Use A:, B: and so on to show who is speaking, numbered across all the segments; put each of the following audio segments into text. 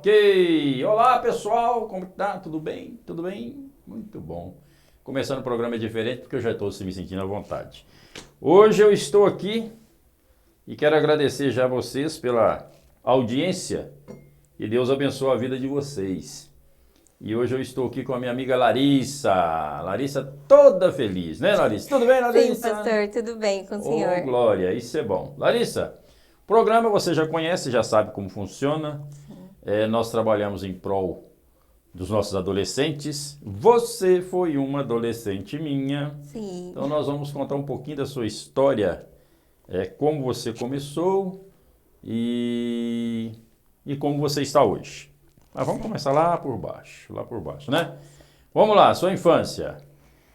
A: Ok! Olá pessoal, como tá? Tudo bem? Tudo bem? Muito bom. Começando o programa diferente porque eu já estou me sentindo à vontade. Hoje eu estou aqui e quero agradecer já a vocês pela audiência e Deus abençoe a vida de vocês. E hoje eu estou aqui com a minha amiga Larissa. Larissa toda feliz, né Larissa? Tudo bem, Larissa?
B: Sim, pastor, tudo bem com o senhor?
A: Ô, glória, isso é bom. Larissa, o programa você já conhece, já sabe como funciona. Nós trabalhamos em prol dos nossos adolescentes. Você foi uma adolescente minha.
B: Sim.
A: Então nós vamos contar um pouquinho da sua história, como você começou e como você está hoje. Mas vamos começar lá por baixo, né? Vamos lá, sua infância.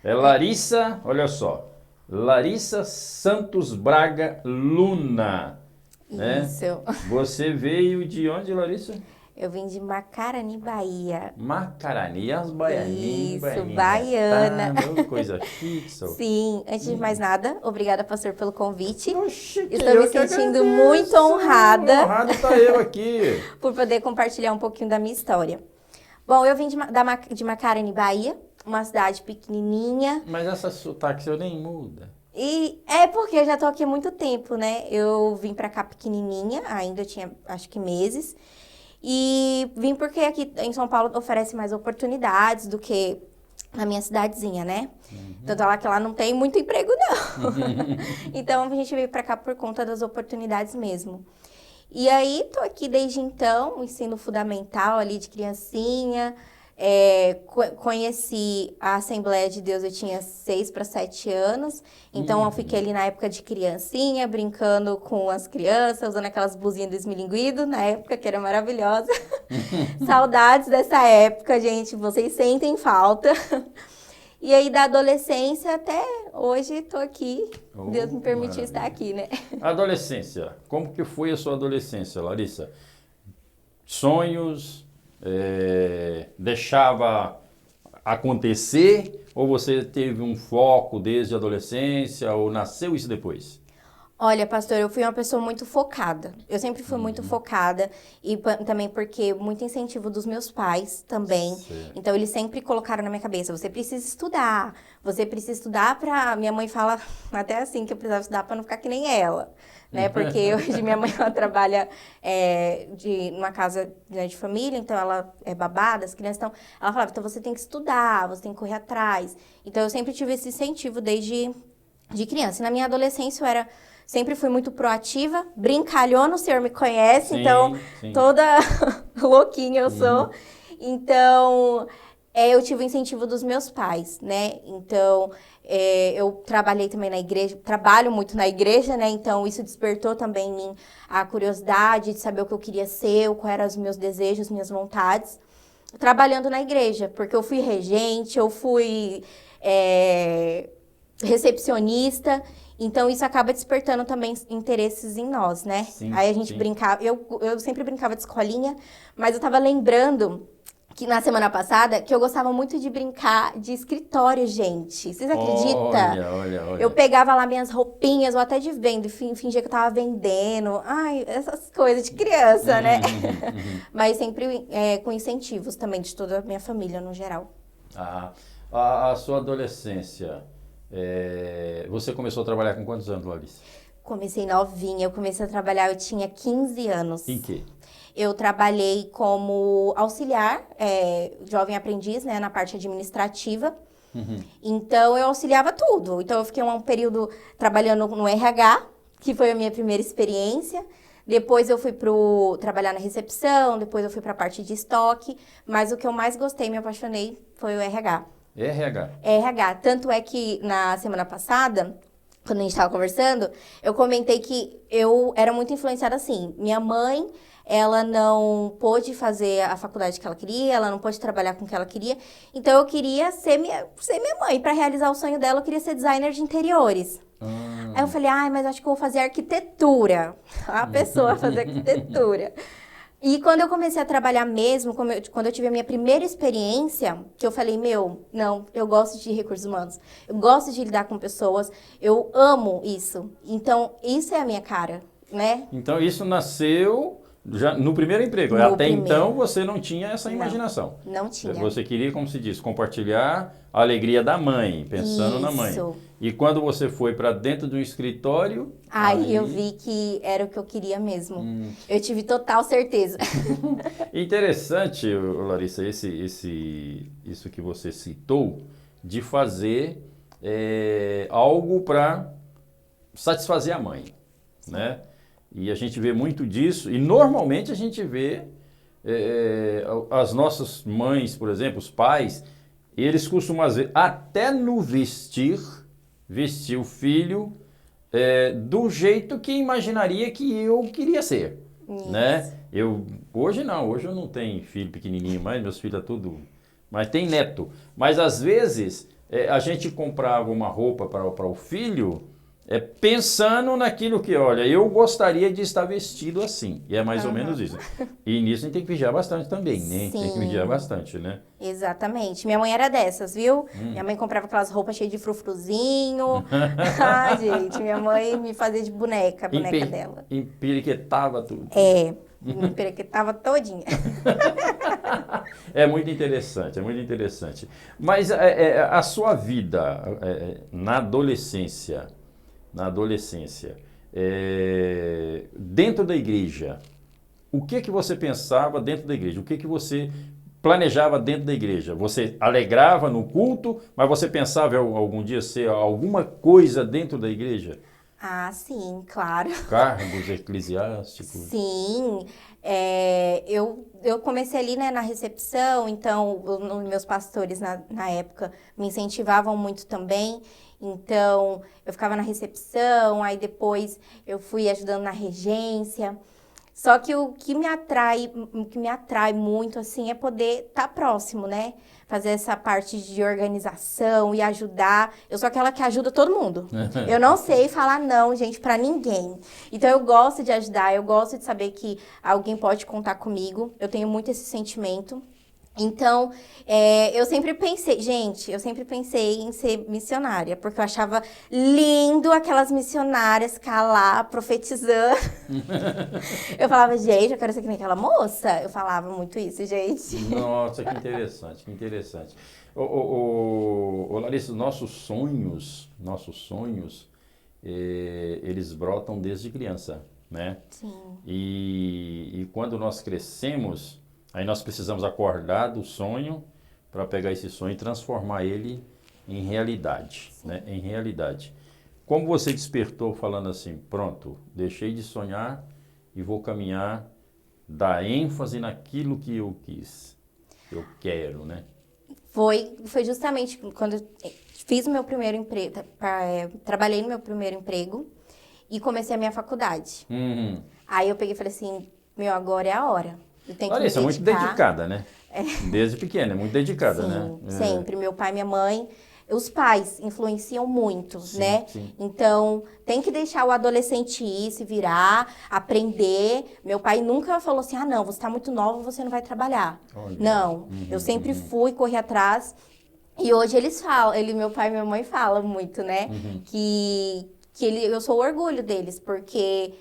A: Larissa, olha só, Larissa Santos Braga Luna, né?
B: Isso.
A: Você veio de onde, Larissa?
B: Eu vim de Macarani, Bahia.
A: Macarani, as baianinhas.
B: Isso, baiana.
A: Coisa chique.
B: Sim, antes de mais nada, obrigada, pastor, pelo convite.
A: Oxi,
B: Estou me sentindo muito honrada.
A: Honrado tá eu aqui.
B: Por poder compartilhar um pouquinho da minha história. Bom, eu vim de Macarani, Bahia, uma cidade pequenininha.
A: Mas essa sotaque seu nem muda.
B: E é porque eu já tô aqui há muito tempo, né? Eu vim pra cá pequenininha, ainda tinha acho que meses. E vim porque aqui em São Paulo oferece mais oportunidades do que na minha cidadezinha, né? Tanto lá que lá não tem muito emprego, não. Então a gente veio pra cá por conta das oportunidades mesmo. E aí tô aqui desde então, ensino fundamental ali de criancinha. Conheci a Assembleia de Deus, eu tinha 6 para 7 anos, então eu fiquei ali na época de criancinha, brincando com as crianças, usando aquelas blusinhas do esmilinguido, na época, que era maravilhosa. Saudades dessa época, gente, vocês sentem falta. E aí da adolescência até hoje tô aqui, Deus me permitiu estar aqui, né?
A: Adolescência, como que foi a sua adolescência, Larissa? Sonhos... deixava acontecer ou você teve um foco desde a adolescência ou nasceu isso depois?
B: Olha, pastor, eu fui uma pessoa muito focada. Eu sempre fui muito focada e também porque muito incentivo dos meus pais também.
A: Certo.
B: Então eles sempre colocaram na minha cabeça, você precisa estudar. Você precisa estudar para... Minha mãe fala até assim que eu precisava estudar para não ficar que nem ela, né? Porque hoje minha mãe ela trabalha numa casa de família, então ela é babá das crianças. Então ela falava, então você tem que estudar, você tem que correr atrás. Então eu sempre tive esse incentivo desde de criança. E na minha adolescência eu sempre fui muito proativa, brincalhona, o senhor me conhece,
A: Sim,
B: então
A: sim.
B: Toda louquinha eu sou. Então, eu tive o incentivo dos meus pais, né? Então, eu trabalhei também na igreja, trabalho muito na igreja, né? Então, isso despertou também em mim a curiosidade de saber o que eu queria ser, quais eram os meus desejos, minhas vontades, trabalhando na igreja, porque eu fui regente, eu fui recepcionista. Então, isso acaba despertando também interesses em nós, né?
A: Sim,
B: aí a gente brincava, eu sempre brincava de escolinha, mas eu tava lembrando que na semana passada, que eu gostava muito de brincar de escritório, gente. Vocês acreditam?
A: Olha.
B: Eu pegava lá minhas roupinhas, ou até de venda, e fingia que eu tava vendendo. Ai, essas coisas de criança, né? Mas sempre com incentivos também de toda a minha família, no geral.
A: A sua adolescência... você começou a trabalhar com quantos anos, Larissa?
B: Comecei novinha, eu comecei a trabalhar, eu tinha 15 anos.
A: Em quê?
B: Eu trabalhei como auxiliar, jovem aprendiz, né, na parte administrativa. Então, eu auxiliava tudo. Então, eu fiquei um período trabalhando no RH, que foi a minha primeira experiência. Depois, eu fui trabalhar na recepção, depois eu fui para a parte de estoque. Mas o que eu mais gostei, me apaixonei, foi o RH. RH. Tanto é que na semana passada, quando a gente estava conversando, eu comentei que eu era muito influenciada assim. Minha mãe, ela não pôde fazer a faculdade que ela queria, ela não pôde trabalhar com o que ela queria. Então, eu queria ser minha mãe. Para realizar o sonho dela, eu queria ser designer de interiores. Aí eu falei, mas acho que eu vou fazer arquitetura. A pessoa fazer arquitetura. E quando eu comecei a trabalhar mesmo, quando eu tive a minha primeira experiência, que eu falei, não, eu gosto de recursos humanos, eu gosto de lidar com pessoas, eu amo isso. Então, isso é a minha cara, né?
A: Então, isso nasceu Já no primeiro emprego.
B: No
A: Até
B: primeiro.
A: então você não tinha essa
B: Não,
A: imaginação.
B: não tinha.
A: Você queria, como se diz, compartilhar a alegria da mãe, pensando na mãe.
B: Isso.
A: E quando você foi para dentro do escritório...
B: Aí eu vi que era o que eu queria mesmo. Eu tive total certeza.
A: Interessante, Larissa, isso que você citou, de fazer algo para satisfazer a mãe, né? E a gente vê muito disso, e normalmente a gente vê as nossas mães, por exemplo, os pais, eles costumam, às vezes, até no vestir o filho do jeito que imaginaria que eu queria ser, né? Hoje eu não tenho filho pequenininho, mas meus filhos é tudo... Mas tem neto. Mas às vezes a gente comprava uma roupa para o filho pensando naquilo que, olha, eu gostaria de estar vestido assim. E é mais ou menos isso. E nisso a gente tem que vigiar bastante também, né?
B: Sim.
A: Tem que vigiar bastante, né?
B: Exatamente. Minha mãe era dessas, viu? Minha mãe comprava aquelas roupas cheias de frufruzinho. Ah, gente, minha mãe me fazia de boneca, a boneca dela.
A: Empiriquetava tudo.
B: Me emperequetava todinha.
A: É muito interessante, é muito interessante. Mas a sua vida na adolescência, dentro da igreja, o que você pensava dentro da igreja? O que você planejava dentro da igreja? Você alegrava no culto, mas você pensava algum dia ser alguma coisa dentro da igreja?
B: Ah, sim, claro.
A: Cargos eclesiásticos?
B: Sim, eu comecei ali, né, na recepção, então meus pastores na época me incentivavam muito também, então eu ficava na recepção, aí depois eu fui ajudando na regência. Só que o que me atrai muito, assim, é poder estar próximo, né? Fazer essa parte de organização e ajudar. Eu sou aquela que ajuda todo mundo. Eu não sei falar não, gente, pra ninguém. Então, eu gosto de ajudar, eu gosto de saber que alguém pode contar comigo. Eu tenho muito esse sentimento. Então, eu sempre pensei em ser missionária, porque eu achava lindo aquelas missionárias ficar lá profetizando. Eu falava, gente, eu quero ser que nem aquela moça. Eu falava muito isso, gente.
A: Nossa, que interessante, que interessante. Ô, Larissa, nossos sonhos, eles brotam desde criança, né?
B: Sim.
A: E quando nós crescemos... Aí nós precisamos acordar do sonho para pegar esse sonho e transformar ele em realidade, né? Em realidade. Como você despertou falando assim, pronto, deixei de sonhar e vou caminhar, dar ênfase naquilo que eu quis, que eu quero, né?
B: Foi justamente quando eu fiz o meu primeiro emprego, trabalhei no meu primeiro emprego e comecei a minha faculdade. Aí eu peguei e falei assim, agora é a hora.
A: Larissa, é muito dedicada, né? Desde pequena, é muito dedicada,
B: sim,
A: né?
B: Sempre. Meu pai e minha mãe, os pais influenciam muito,
A: sim,
B: né?
A: Sim.
B: Então, tem que deixar o adolescente ir, se virar, aprender. Meu pai nunca falou assim, não, você está muito nova, você não vai trabalhar.
A: Olha.
B: Não, eu sempre fui, corri atrás. E hoje eles falam, meu pai e minha mãe falam muito, né? Que eu sou o orgulho deles, porque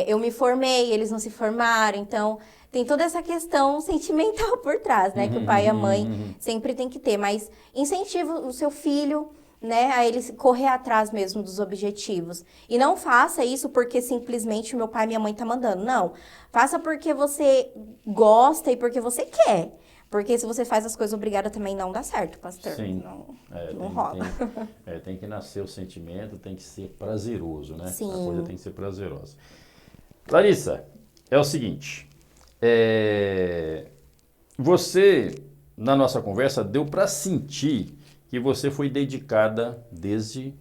B: eu me formei, eles não se formaram, então... Tem toda essa questão sentimental por trás, né? Que o pai e a mãe sempre tem que ter. Mas incentiva o seu filho, né? A ele correr atrás mesmo dos objetivos. E não faça isso porque simplesmente o meu pai e minha mãe tá mandando. Não. Faça porque você gosta e porque você quer. Porque se você faz as coisas obrigada também não dá certo, pastor.
A: Sim.
B: Não rola.
A: Tem que nascer o sentimento, tem que ser prazeroso, né?
B: Sim.
A: A coisa tem que ser prazerosa. Larissa, é o seguinte... Você, na nossa conversa, deu para sentir que você foi dedicada desde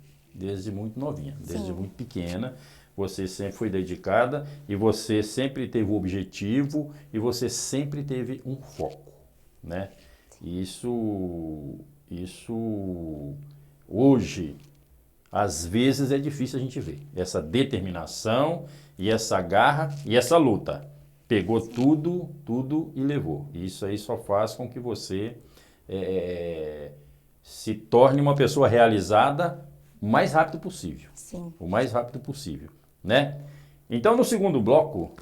A: muito novinha, desde muito pequena. Você sempre foi dedicada e você sempre teve um objetivo e você sempre teve um foco, né? Isso hoje, às vezes é difícil a gente ver. Essa determinação e essa garra e essa luta. Pegou tudo e levou. Isso aí só faz com que você se torne uma pessoa realizada o mais rápido possível.
B: Sim.
A: O mais rápido possível, né? Então, no segundo bloco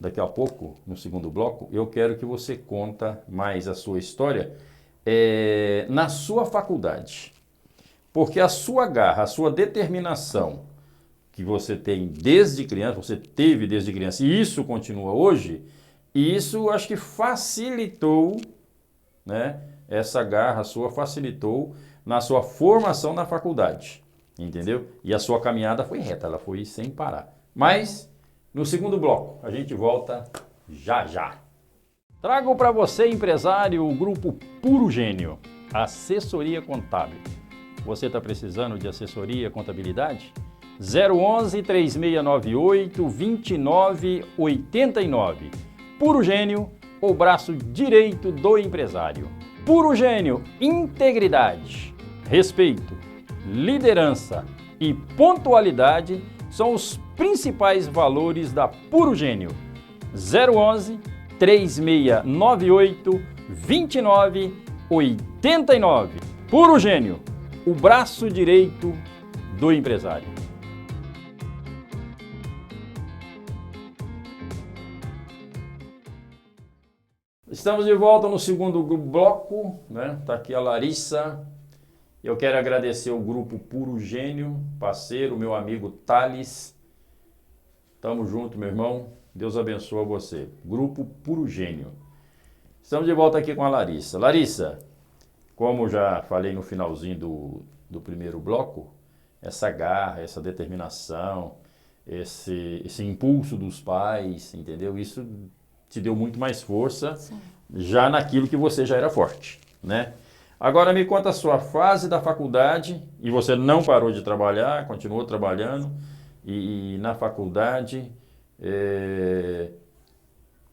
A: daqui a pouco, no segundo bloco, eu quero que você conta mais a sua história na sua faculdade. Porque a sua garra, a sua determinação que você tem desde criança, você teve desde criança, e isso continua hoje, e isso acho que facilitou, né? Essa garra sua facilitou na sua formação na faculdade, entendeu? E a sua caminhada foi reta, ela foi sem parar. Mas, no segundo bloco, a gente volta já já. Trago para você, empresário, o grupo Puro Gênio, assessoria contábil. Você está precisando de assessoria contabilidade? 011 3698 2989. Puro Gênio, o braço direito do empresário. Puro Gênio, integridade, respeito, liderança e pontualidade são os principais valores da Puro Gênio. 011 3698 2989. Puro Gênio, o braço direito do empresário. Estamos de volta no segundo bloco, né? Tá aqui a Larissa. Eu quero agradecer o grupo Puro Gênio, parceiro, meu amigo Thales. Tamo junto, meu irmão. Deus abençoe você. Grupo Puro Gênio. Estamos de volta aqui com a Larissa. Larissa, como já falei no finalzinho do primeiro bloco, essa garra, essa determinação, esse impulso dos pais, entendeu? Isso te deu muito mais força. Sim. Já naquilo que você já era forte, né? Agora me conta a sua fase da faculdade, e você não parou de trabalhar, continuou trabalhando, e na faculdade,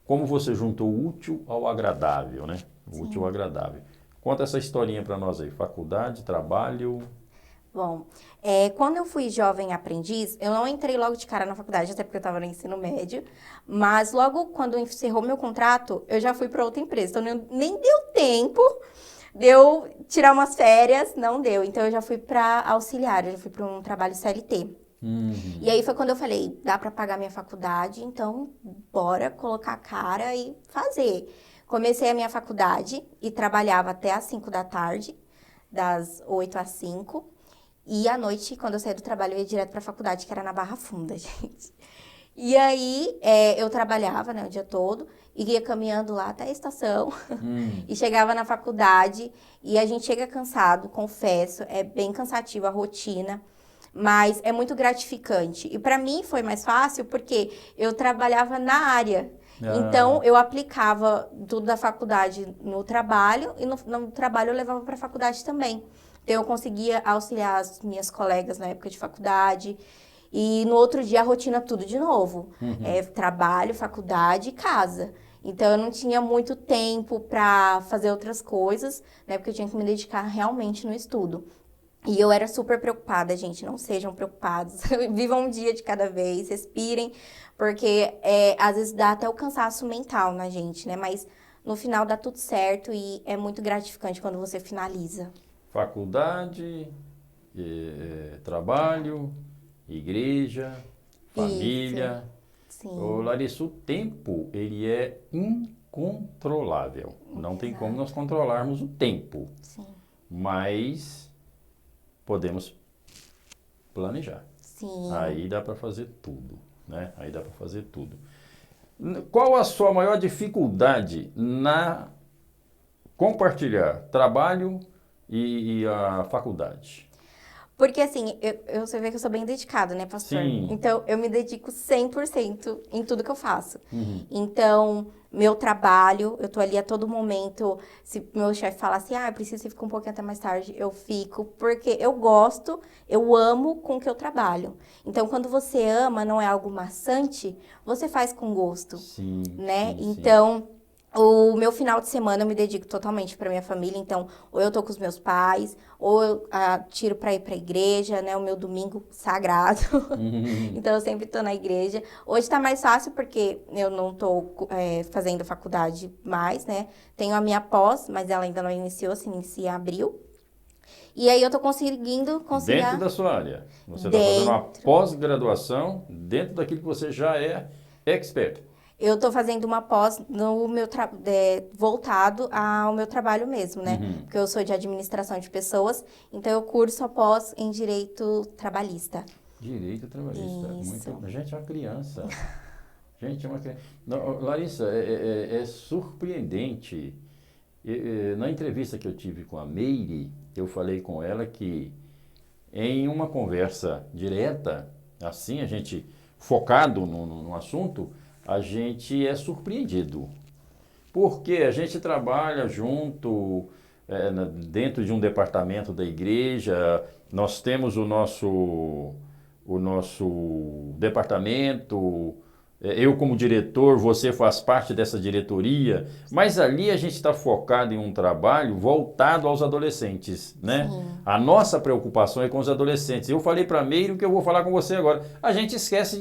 A: como você juntou o útil ao agradável, né? O útil ao agradável. Conta essa historinha para nós aí, faculdade, trabalho...
B: Bom, quando eu fui jovem aprendiz, eu não entrei logo de cara na faculdade, até porque eu estava no ensino médio, mas logo quando encerrou meu contrato, eu já fui para outra empresa, então nem deu tempo de eu tirar umas férias, não deu, então eu já fui para auxiliar, eu já fui para um trabalho CLT. E aí foi quando eu falei, dá para pagar minha faculdade, então bora colocar a cara e fazer. Comecei a minha faculdade e trabalhava até às 5 da tarde, das 8 às 5. E à noite, quando eu saí do trabalho, eu ia direto para a faculdade, que era na Barra Funda, gente. E aí, eu trabalhava, né, o dia todo, e ia caminhando lá até a estação, e chegava na faculdade, e a gente chega cansado, confesso, é bem cansativa a rotina, mas é muito gratificante. E para mim foi mais fácil, porque eu trabalhava na área. Então, eu aplicava tudo da faculdade no trabalho, e no trabalho eu levava para a faculdade também. Então, eu conseguia auxiliar as minhas colegas na época de faculdade. E no outro dia, a rotina tudo de novo. Trabalho, faculdade e casa. Então, eu não tinha muito tempo para fazer outras coisas, né? Porque eu tinha que me dedicar realmente no estudo. E eu era super preocupada, gente. Não sejam preocupados. Vivam um dia de cada vez, respirem. Porque, às vezes, dá até o cansaço mental na gente, né? Mas, no final, dá tudo certo e é muito gratificante quando você finaliza.
A: Faculdade, trabalho, igreja, família.
B: Sim.
A: Ô, Larissa, o tempo, ele é incontrolável. Não tem como nós controlarmos o tempo.
B: Sim.
A: Mas podemos planejar.
B: Sim.
A: Aí dá para fazer tudo, né? Aí dá para fazer tudo. Qual a sua maior dificuldade na compartilhar trabalho e a faculdade?
B: Porque assim, você vê que eu sou bem dedicada, né, pastor?
A: Sim.
B: Então, eu me dedico 100% em tudo que eu faço. Então, meu trabalho, eu tô ali a todo momento. Se meu chefe falar assim, eu preciso que você fique um pouquinho até mais tarde, eu fico. Porque eu gosto, eu amo com o que eu trabalho. Então, quando você ama, não é algo maçante, você faz com gosto.
A: Sim,
B: né?
A: sim,
B: Então... O meu final de semana eu me dedico totalmente para minha família, então ou eu tô com os meus pais, ou eu tiro para ir para a igreja, né? O meu domingo sagrado, então eu sempre tô na igreja. Hoje tá mais fácil porque eu não tô fazendo faculdade mais, né? Tenho a minha pós, mas ela ainda não iniciou, se inicia em abril. E aí eu tô conseguindo conciliar...
A: Dentro da sua área. Você está fazendo uma pós-graduação dentro daquilo que você já é expert.
B: Eu estou fazendo uma pós no meu voltado ao meu trabalho mesmo, né? Porque eu sou de administração de pessoas, então eu curso a pós em direito trabalhista.
A: Direito trabalhista.
B: Isso.
A: Muito... Gente, é uma criança. Gente, é uma criança. Não, Larissa, é surpreendente. Na entrevista que eu tive com a Meire, eu falei com ela que em uma conversa direta, assim, a gente focado no assunto, a gente é surpreendido. Porque a gente trabalha junto, dentro de um departamento da igreja, nós temos o nosso departamento, eu como diretor, você faz parte dessa diretoria, mas ali a gente está focado em um trabalho voltado aos adolescentes, né?
B: Sim.
A: A nossa preocupação é com os adolescentes. Eu falei para a Meire o que eu vou falar com você agora. A gente esquece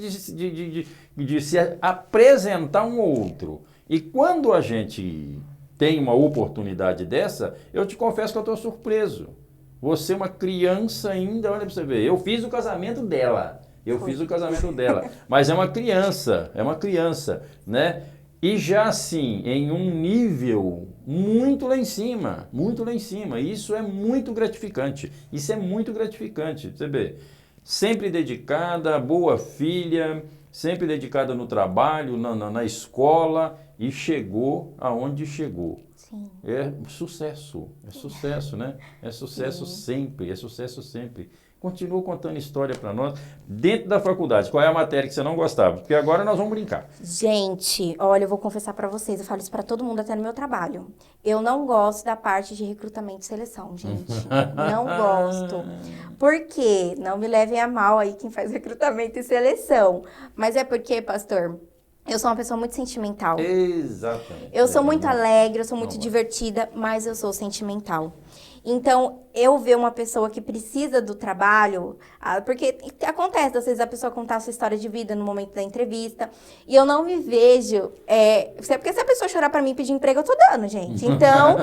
A: de se apresentar um ao outro. E quando a gente tem uma oportunidade dessa, eu te confesso que eu estou surpreso. Você é uma criança ainda, olha para você ver. Eu fiz o casamento dela. Mas é uma criança, né? E já assim, em um nível muito lá em cima. Isso é muito gratificante. Você vê, sempre dedicada, boa filha, sempre dedicada no trabalho, na escola, e chegou aonde chegou.
B: Sim.
A: É sucesso, né? É sucesso sempre. Continua contando história para nós. Dentro da faculdade, qual é a matéria que você não gostava? Porque agora nós vamos brincar.
B: Gente, olha, eu vou confessar para vocês, eu falo isso para todo mundo, até no meu trabalho. Eu não gosto da parte de recrutamento e seleção, gente. Não gosto. Por quê? Não me levem a mal aí quem faz recrutamento e seleção. Mas é porque, pastor, eu sou uma pessoa muito sentimental.
A: Exatamente.
B: Eu sou muito alegre, eu sou muito divertida, mas eu sou sentimental. Então, eu ver uma pessoa que precisa do trabalho, porque acontece, às vezes, a pessoa contar a sua história de vida no momento da entrevista, e eu não me vejo, porque se a pessoa chorar pra mim e pedir emprego, eu tô dando, gente. Então,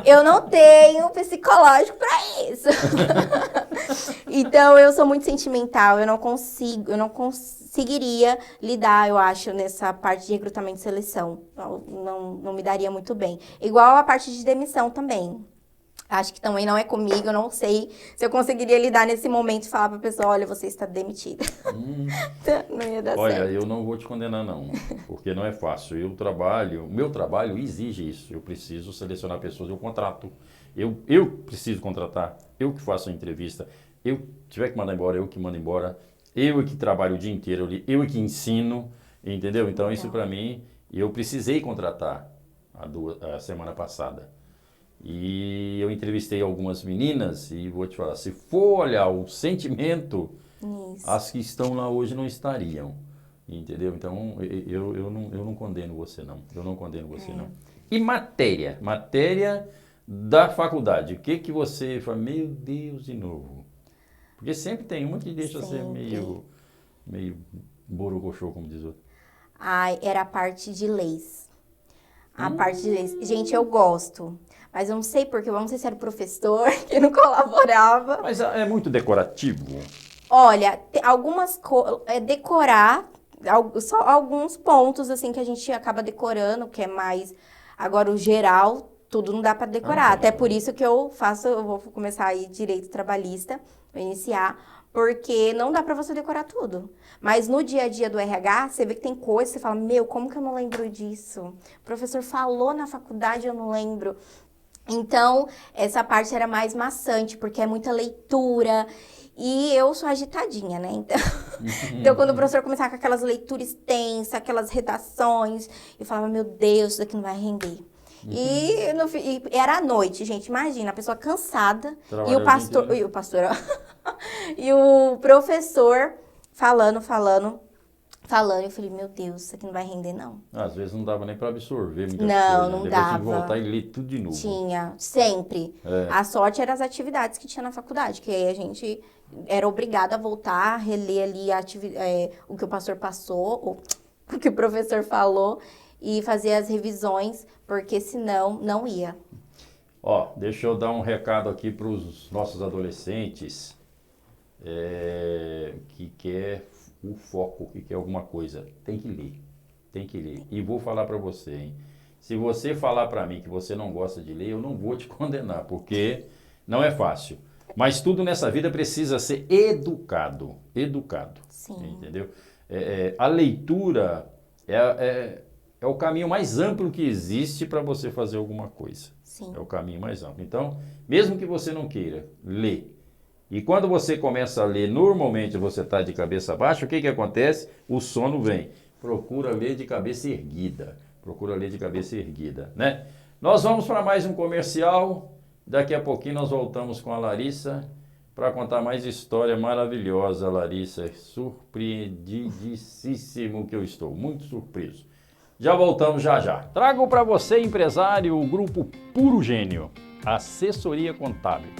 B: eu não tenho psicológico pra isso. Então, eu sou muito sentimental, eu não conseguiria lidar, eu acho, nessa parte de recrutamento e seleção. Não me daria muito bem. Igual a parte de demissão também. Acho que também não é comigo, eu não sei se eu conseguiria lidar nesse momento e falar pra pessoa, olha, você está demitida. Não ia dar certo.
A: Olha, eu não vou te condenar não, porque não é fácil. O meu trabalho exige isso. Eu preciso selecionar pessoas, eu contrato. Eu preciso contratar, eu que faço a entrevista. Eu tiver que mandar embora, eu que mando embora. Eu que trabalho o dia inteiro ali, eu que ensino, entendeu? Então isso para mim, eu precisei contratar a semana passada. E eu entrevistei algumas meninas e vou te falar, se for olhar o sentimento, as que estão lá hoje não estariam, entendeu? Então eu não condeno você não, não. E matéria da faculdade, o que você fala, meu Deus, de novo? Porque sempre tem uma que deixa ser meio borocochô, como diz o outro.
B: Era a parte de leis. Gente, eu gosto. Mas eu não sei porque, eu não sei se era o professor que não colaborava.
A: Mas é muito decorativo?
B: Olha, decorar, só alguns pontos assim que a gente acaba decorando, que é mais... Agora, o geral, tudo não dá para decorar. Até por isso que eu vou começar aí direito trabalhista, vou iniciar, porque não dá para você decorar tudo. Mas no dia a dia do RH, você vê que tem coisa, você fala, meu, como que eu não lembro disso? O professor falou na faculdade, eu não lembro. Então, essa parte era mais maçante, porque é muita leitura. E eu sou agitadinha, né? Então, quando o professor começava com aquelas leituras extensas, aquelas redações, eu falava, meu Deus, isso daqui não vai render. E era à noite, gente. Imagina, a pessoa cansada e e o professor falando. Eu falei, meu Deus, isso aqui não vai render, não.
A: Às vezes não dava nem para absorver muita coisa.
B: Não
A: Depois
B: dava.
A: tinha que voltar e ler tudo de novo.
B: Tinha, sempre. A sorte era as atividades que tinha na faculdade, que aí a gente era obrigado a voltar, a reler ali o que o pastor passou, o que o professor falou, e fazer as revisões, porque senão não ia.
A: Deixa eu dar um recado aqui para os nossos adolescentes que quer o foco, que quer alguma coisa. Tem que ler. tem que ler. E vou falar para você, hein? Se você falar para mim que você não gosta de ler, eu não vou te condenar, porque não é fácil. Mas tudo nessa vida precisa ser educado. Educado.
B: Sim.
A: Entendeu? A leitura é o caminho mais amplo que existe para você fazer alguma coisa.
B: Sim.
A: É o caminho mais amplo. Então, mesmo que você não queira, lê. E quando você começa a ler, normalmente você está de cabeça baixa, o que acontece? O sono vem. Procura ler de cabeça erguida. Procura ler de cabeça erguida, né? Nós vamos para mais um comercial. Daqui a pouquinho nós voltamos com a Larissa para contar mais história maravilhosa, Larissa. Surpreendidíssimo que eu estou, muito surpreso. Já voltamos já já. Trago para você, empresário, o grupo Puro Gênio, assessoria contábil.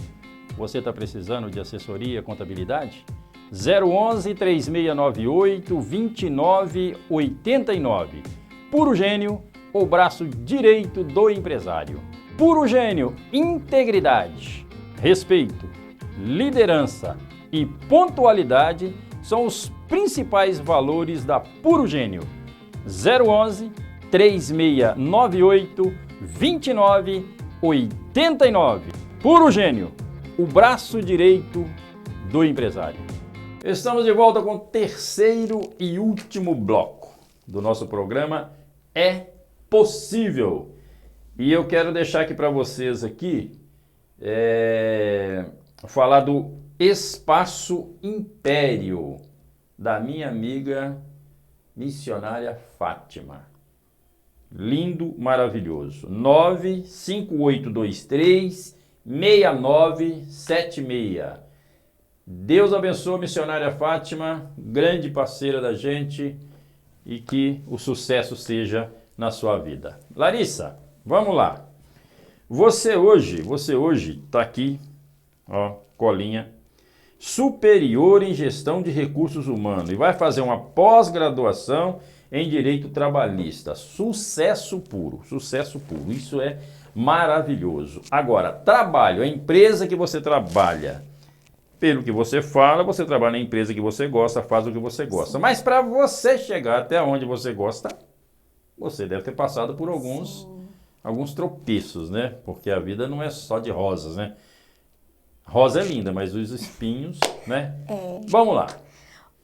A: Você está precisando de assessoria contabilidade? 011 3698 2989. Puro Gênio, o braço direito do empresário. Puro Gênio, integridade, respeito, liderança e pontualidade são os principais valores da Puro Gênio. 011 3698 2989. Puro Gênio, o braço direito do empresário. Estamos de volta com o terceiro e último bloco do nosso programa É Possível. E eu quero deixar aqui para vocês aqui falar do Espaço Império da minha amiga missionária Fátima. Lindo, maravilhoso. 95823-6976. Deus abençoe a missionária Fátima, grande parceira da gente, e que o sucesso seja na sua vida. Larissa, vamos lá. Você hoje está aqui, ó, colinha, superior em gestão de recursos humanos, e vai fazer uma pós-graduação em direito trabalhista. Sucesso puro, isso é maravilhoso. Agora, trabalho, a empresa que você trabalha, pelo que você fala, você trabalha na empresa que você gosta, faz o que você gosta. Sim. Mas para você chegar até onde você gosta, você deve ter passado por alguns tropeços, né? Porque a vida não é só de rosas, né? Rosa é linda, mas os espinhos, né? Vamos lá.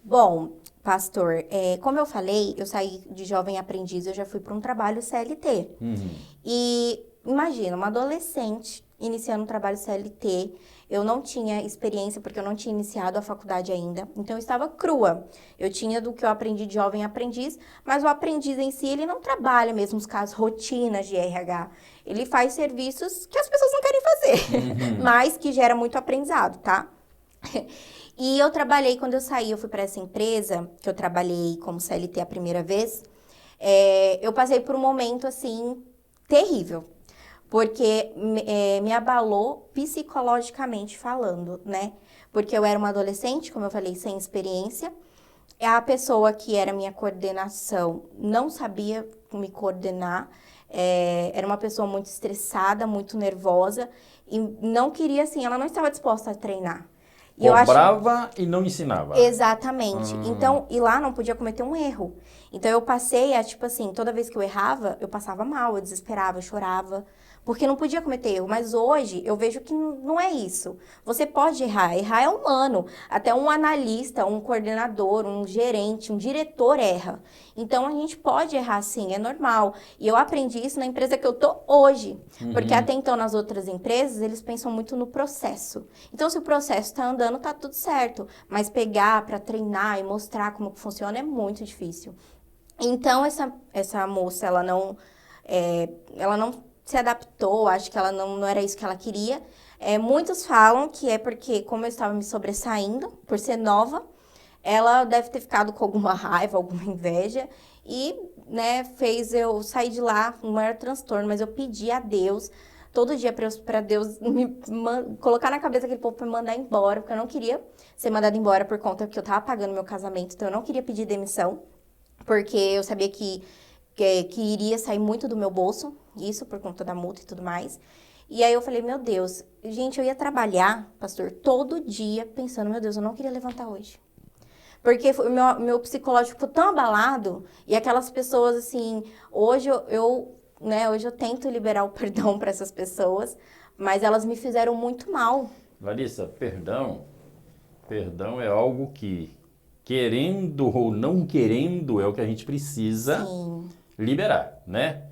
B: Bom, pastor, como eu falei, eu saí de jovem aprendiz, eu já fui para um trabalho CLT. Uhum. E imagina, uma adolescente iniciando um trabalho CLT, eu não tinha experiência porque eu não tinha iniciado a faculdade ainda, então eu estava crua. Eu tinha do que eu aprendi de jovem aprendiz, mas o aprendiz em si, ele não trabalha mesmo os casos, rotinas de RH. Ele faz serviços que as pessoas não querem fazer, mas que gera muito aprendizado, tá? E eu trabalhei, quando eu saí, eu fui para essa empresa, que eu trabalhei como CLT a primeira vez, eu passei por um momento, assim, terrível. Porque me abalou psicologicamente falando, né? Porque eu era uma adolescente, como eu falei, sem experiência. A pessoa que era minha coordenação não sabia me coordenar. Era uma pessoa muito estressada, muito nervosa. E não queria, assim, ela não estava disposta a treinar.
A: Cobrava e não ensinava.
B: Exatamente. Então, e lá não podia cometer um erro. Então, eu passei a, tipo assim, toda vez que eu errava, eu passava mal, eu desesperava, eu chorava. Porque não podia cometer erro. Mas hoje, eu vejo que não é isso. Você pode errar. Errar é humano. Até um analista, um coordenador, um gerente, um diretor erra. Então, a gente pode errar sim, é normal. E eu aprendi isso na empresa que eu tô hoje. Porque até então, nas outras empresas, eles pensam muito no processo. Então, se o processo tá andando, tá tudo certo. Mas pegar para treinar e mostrar como funciona é muito difícil. Então, essa moça, ela não se adaptou, acho que ela não era isso que ela queria. Muitos falam que é porque, como eu estava me sobressaindo, por ser nova, ela deve ter ficado com alguma raiva, alguma inveja, e, né, fez eu sair de lá um maior transtorno. Mas eu pedi a Deus, todo dia, para Deus me colocar na cabeça aquele povo para me mandar embora, porque eu não queria ser mandada embora por conta que eu estava pagando meu casamento, então eu não queria pedir demissão, porque eu sabia que iria sair muito do meu bolso, isso por conta da multa e tudo mais. E aí eu falei, meu Deus, gente, eu ia trabalhar, pastor, todo dia pensando, meu Deus, eu não queria levantar hoje. Porque meu psicológico ficou tão abalado, e aquelas pessoas, assim, hoje hoje eu tento liberar o perdão para essas pessoas, mas elas me fizeram muito mal.
A: Larissa, perdão é algo que, querendo ou não querendo, é o que a gente precisa
B: Sim.
A: liberar, né?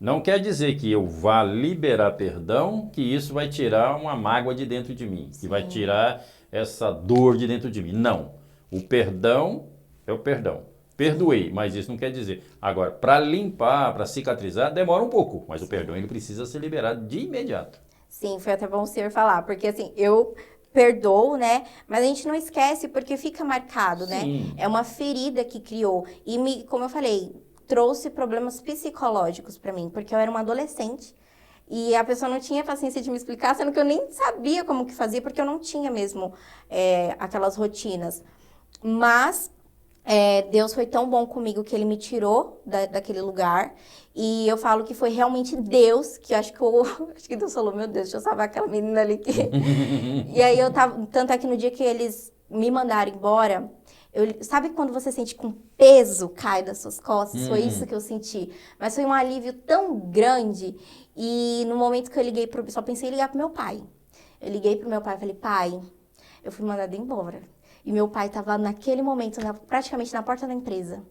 A: Não quer dizer que eu vá liberar perdão, que isso vai tirar uma mágoa de dentro de mim, que vai tirar essa dor de dentro de mim. Não. O perdão é o perdão. Perdoei, mas isso não quer dizer. Agora, para limpar, para cicatrizar, demora um pouco, mas o perdão ele precisa ser liberado de imediato.
B: Sim, foi até bom o senhor falar, porque assim, eu perdoo, né? Mas a gente não esquece porque fica marcado, né?
A: Sim.
B: É uma ferida que criou. E como eu falei, trouxe problemas psicológicos para mim, porque eu era uma adolescente e a pessoa não tinha paciência de me explicar, sendo que eu nem sabia como que fazia, porque eu não tinha mesmo aquelas rotinas. Mas Deus foi tão bom comigo que ele me tirou daquele lugar. E eu falo que foi realmente Deus, que eu acho que acho que Deus falou, meu Deus, deixa eu salvar aquela menina ali. E aí eu tava, tanto é que no dia que eles me mandaram embora, sabe quando você sente que um peso cai das suas costas? Foi isso que eu senti. Mas foi um alívio tão grande. E no momento que eu liguei só pensei em ligar pro meu pai. Eu liguei pro meu pai e falei, pai, eu fui mandada embora. E meu pai estava naquele momento praticamente na porta da empresa.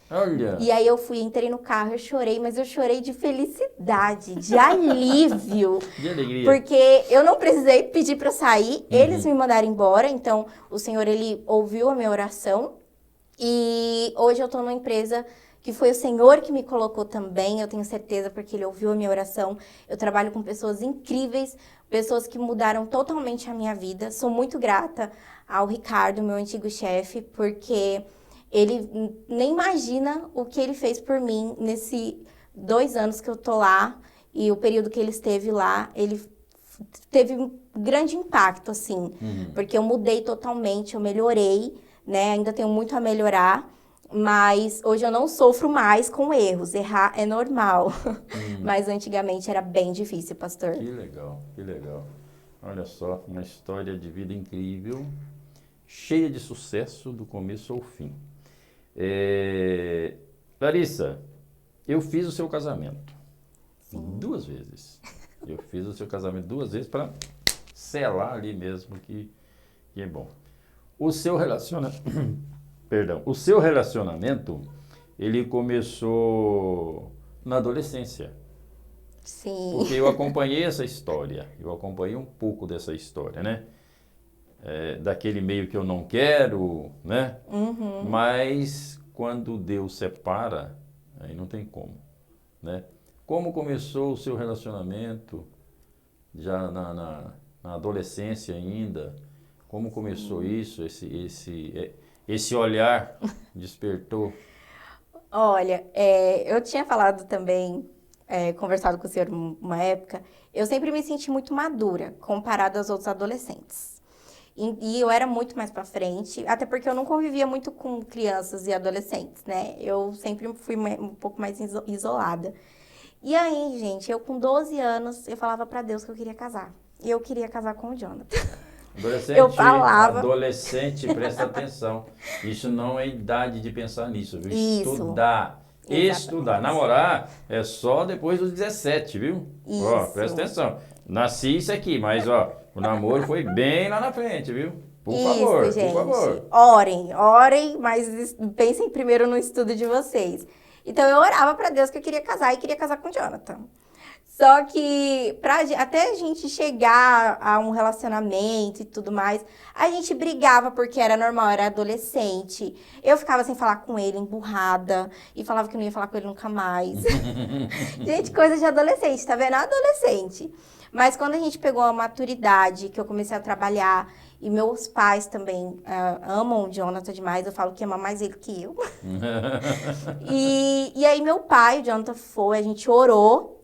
A: Olha.
B: E aí eu entrei no carro, eu chorei, mas eu chorei de felicidade, de alívio.
A: De alegria.
B: Porque eu não precisei pedir para sair, eles me mandaram embora. Então, o Senhor, ele ouviu a minha oração. E hoje eu estou numa empresa que foi o Senhor que me colocou também, eu tenho certeza, porque ele ouviu a minha oração. Eu trabalho com pessoas incríveis, pessoas que mudaram totalmente a minha vida. Sou muito grata ao Ricardo, meu antigo chefe, porque ele nem imagina o que ele fez por mim nesses 2 anos que eu tô lá e o período que ele esteve lá. Ele teve um grande impacto, assim, porque eu mudei totalmente, eu melhorei, né? Ainda tenho muito a melhorar, mas hoje eu não sofro mais com erros. Errar é normal, mas antigamente era bem difícil, pastor.
A: Que legal, que legal. Olha só, uma história de vida incrível, cheia de sucesso do começo ao fim. Larissa, eu fiz o seu casamento 2 vezes. Eu fiz o seu casamento 2 vezes para selar ali mesmo que é bom. O seu relacionamento, ele começou na adolescência.
B: Sim.
A: Porque eu acompanhei essa história, eu acompanhei um pouco dessa história, né? Daquele meio que eu não quero, né? Mas quando Deus separa, aí não tem como, né? Como começou o seu relacionamento, já na adolescência ainda? Como começou isso, esse olhar despertou?
B: Olha, eu tinha falado também, conversado com o senhor uma época, eu sempre me senti muito madura comparada aos outros adolescentes. E eu era muito mais pra frente, até porque eu não convivia muito com crianças e adolescentes, né? Eu sempre fui um pouco mais isolada. E aí, gente, eu com 12 anos, eu falava pra Deus que eu queria casar. E eu queria casar com o Jonathan. Eu falava.
A: Adolescente, presta atenção. Isso não é idade de pensar nisso, viu?
B: Isso.
A: Estudar.
B: Exatamente.
A: Estudar. Namorar é só depois dos 17, viu?
B: Isso.
A: Ó, presta atenção. Nasci isso aqui, mas ó, o namoro foi bem lá na frente, viu? Por favor,
B: gente.
A: por favor.
B: Orem, mas pensem primeiro no estudo de vocês. Então eu orava pra Deus que eu queria casar e queria casar com o Jonathan. Só que até a gente chegar a um relacionamento e tudo mais, a gente brigava porque era normal, era adolescente. Eu ficava sem falar com ele, emburrada, e falava que não ia falar com ele nunca mais. Gente, coisa de adolescente, tá vendo? Adolescente. Mas quando a gente pegou a maturidade, que eu comecei a trabalhar, e meus pais também amam o Jonathan demais, eu falo que ama mais ele que eu. E aí meu pai, o Jonathan, a gente orou.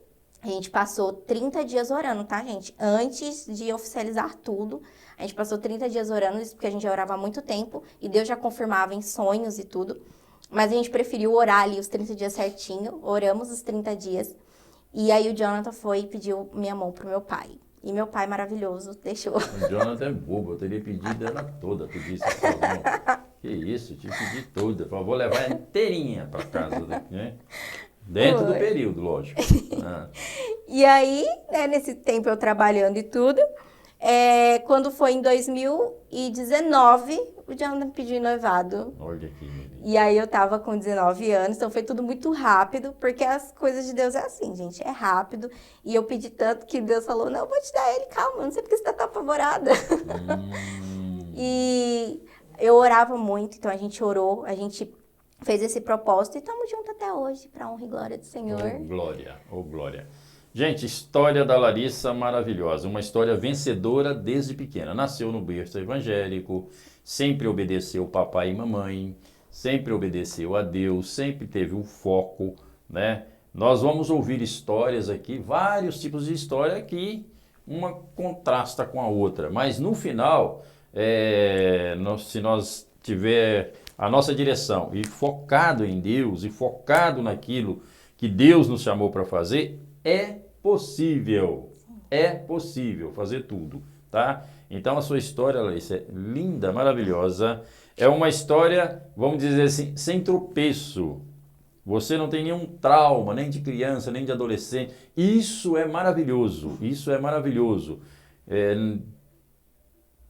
B: A gente passou 30 dias orando, tá, gente? Antes de oficializar tudo, a gente passou 30 dias orando, isso porque a gente já orava há muito tempo, e Deus já confirmava em sonhos e tudo. Mas a gente preferiu orar ali os 30 dias certinho, oramos os 30 dias, e aí o Jonathan foi e pediu minha mão pro meu pai. E meu pai, maravilhoso, deixou.
A: O Jonathan é bobo, eu teria pedido ela toda, tu disse sozinho. Que isso, te pedi tudo. Eu vou levar inteirinha para casa, né? Dentro do período, lógico. Ah.
B: E aí, né, nesse tempo eu trabalhando e tudo, quando foi em 2019, o Jonathan me pediu em noivado.
A: Olha aqui, menino.
B: E aí eu tava com 19 anos, então foi tudo muito rápido, porque as coisas de Deus é assim, gente, é rápido. E eu pedi tanto que Deus falou, não, eu vou te dar ele, calma, eu não sei porque você tá tão apavorada. E eu orava muito, então a gente orou, a gente fez esse propósito e estamos juntos até hoje, para honra e glória do Senhor.
A: Oh, glória, oh, glória. Gente, história da Larissa maravilhosa, uma história vencedora desde pequena. Nasceu no berço evangélico, sempre obedeceu papai e mamãe, sempre obedeceu a Deus, sempre teve um foco, né? Nós vamos ouvir histórias aqui, vários tipos de história que uma contrasta com a outra, mas no final, se nós tiver a nossa direção e focado em Deus e focado naquilo que Deus nos chamou para fazer, é possível fazer tudo, tá? Então a sua história, Larissa, é linda, maravilhosa, é uma história, vamos dizer assim, sem tropeço. Você não tem nenhum trauma, nem de criança, nem de adolescente. Isso é maravilhoso, isso é maravilhoso.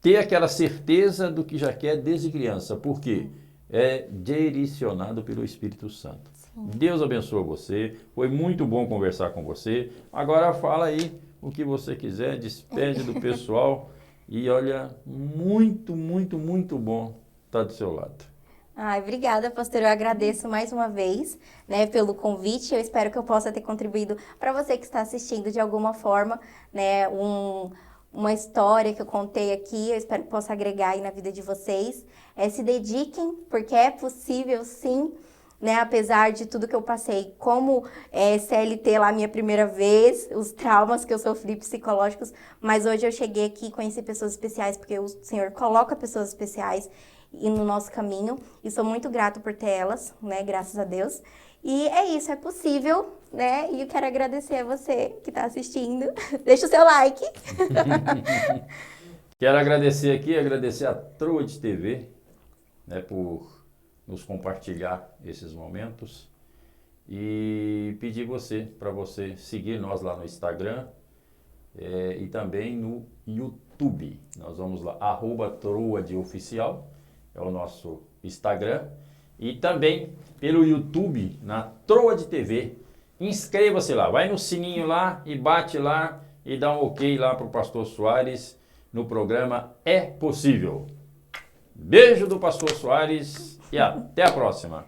A: Ter aquela certeza do que já quer desde criança, por quê? É direcionado pelo Espírito Santo. Sim. Deus abençoe você, foi muito bom conversar com você. Agora fala aí o que você quiser, despede do pessoal e olha, muito, muito, muito bom estar do seu lado.
B: Ai, obrigada, pastor. Eu agradeço mais uma vez, né, pelo convite. Eu espero que eu possa ter contribuído para você que está assistindo de alguma forma, né, uma história que eu contei aqui. Eu espero que possa agregar aí na vida de vocês. Se dediquem, porque é possível sim, né, apesar de tudo que eu passei, como CLT lá minha primeira vez, os traumas que eu sofri psicológicos, mas hoje eu cheguei aqui e conheci pessoas especiais, porque o Senhor coloca pessoas especiais e no nosso caminho, e sou muito grato por ter elas, né, graças a Deus. E é isso, é possível, né, e eu quero agradecer a você que está assistindo. Deixa o seu like.
A: Quero agradecer a Troad TV, né, por nos compartilhar esses momentos e pedir para você seguir nós lá no Instagram e também no YouTube. Nós vamos lá, @troadoficial. É o nosso Instagram. E também pelo YouTube, na Troad TV. Inscreva-se lá, vai no sininho lá e bate lá e dá um ok lá para o Pastor Soares no programa É Possível. Beijo do Pastor Soares e até a próxima.